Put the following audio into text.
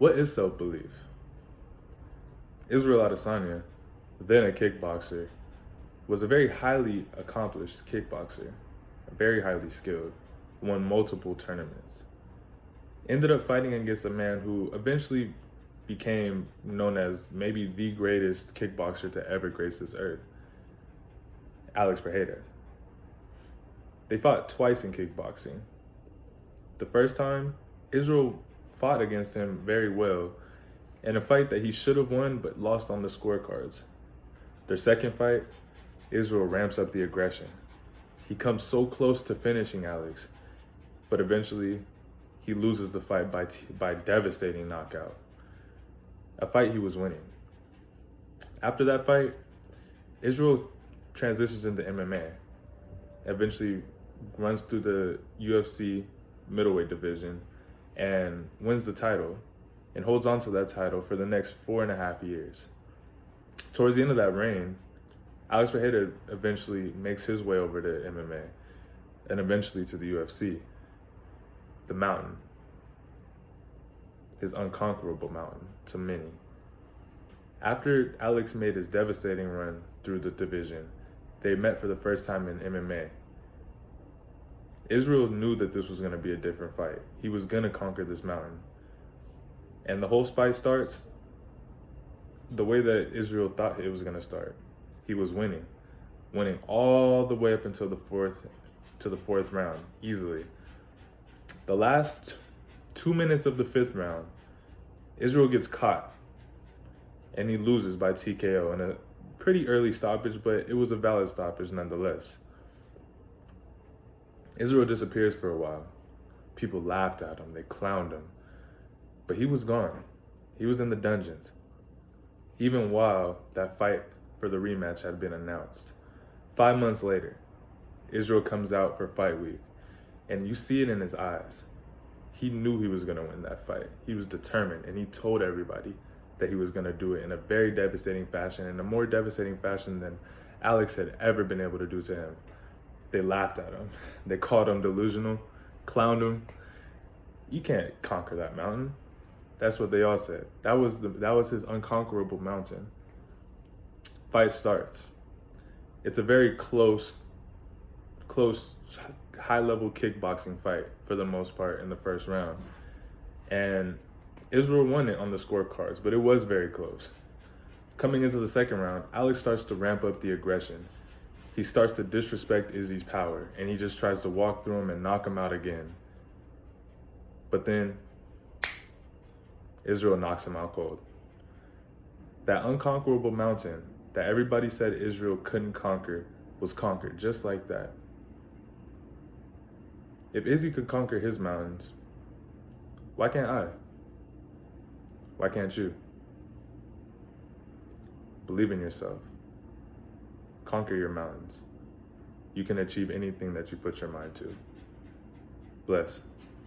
What is self-belief? Israel Adesanya, then a kickboxer, was a very highly accomplished kickboxer, very highly skilled, won multiple tournaments. Ended up fighting against a man who eventually became known as maybe the greatest kickboxer to ever grace this earth, Alex Pereira. They fought twice in kickboxing. The first time, Israel fought against him very well in a fight that he should have won but lost on the scorecards. Their second fight, Israel ramps up the aggression. He comes so close to finishing Alex, but eventually he loses the fight by devastating knockout. A fight he was winning. After that fight, Israel transitions into MMA, eventually runs through the UFC middleweight division and wins the title and holds on to that title for the next 4.5 years. Towards the end of that reign, Alex Pereira eventually makes his way over to MMA and eventually to the UFC. The mountain. His unconquerable mountain to many. After Alex made his devastating run through the division, they met for the first time in MMA. Israel knew that this was going to be a different fight. He was going to conquer this mountain. And the whole fight starts the way that Israel thought it was going to start. He was winning all the way up until the fourth round, easily. The last 2 minutes of the fifth round, Israel gets caught and he loses by TKO in a pretty early stoppage, but it was a valid stoppage nonetheless. Israel disappears for a while. People laughed at him, they clowned him, but he was gone. He was in the dungeons, even while that fight for the rematch had been announced. 5 months later, Israel comes out for fight week, and you see it in his eyes. He knew he was going to win that fight. He was determined, and he told everybody that he was going to do it in a very devastating fashion, in a more devastating fashion than Alex had ever been able to do to him. They laughed at him. They called him delusional, clowned him. You can't conquer that mountain. That's what they all said. That was his unconquerable mountain. Fight starts. It's a very close, high-level kickboxing fight for the most part in the first round. And Israel won it on the scorecards, but it was very close. Coming into the second round, Alex starts to ramp up the aggression. He starts to disrespect Izzy's power, and he just tries to walk through him and knock him out again. But then Israel knocks him out cold. That unconquerable mountain that everybody said Israel couldn't conquer was conquered just like that. If Izzy could conquer his mountains, why can't I? Why can't you? Believe in yourself. Conquer your mountains. You can achieve anything that you put your mind to. Bless.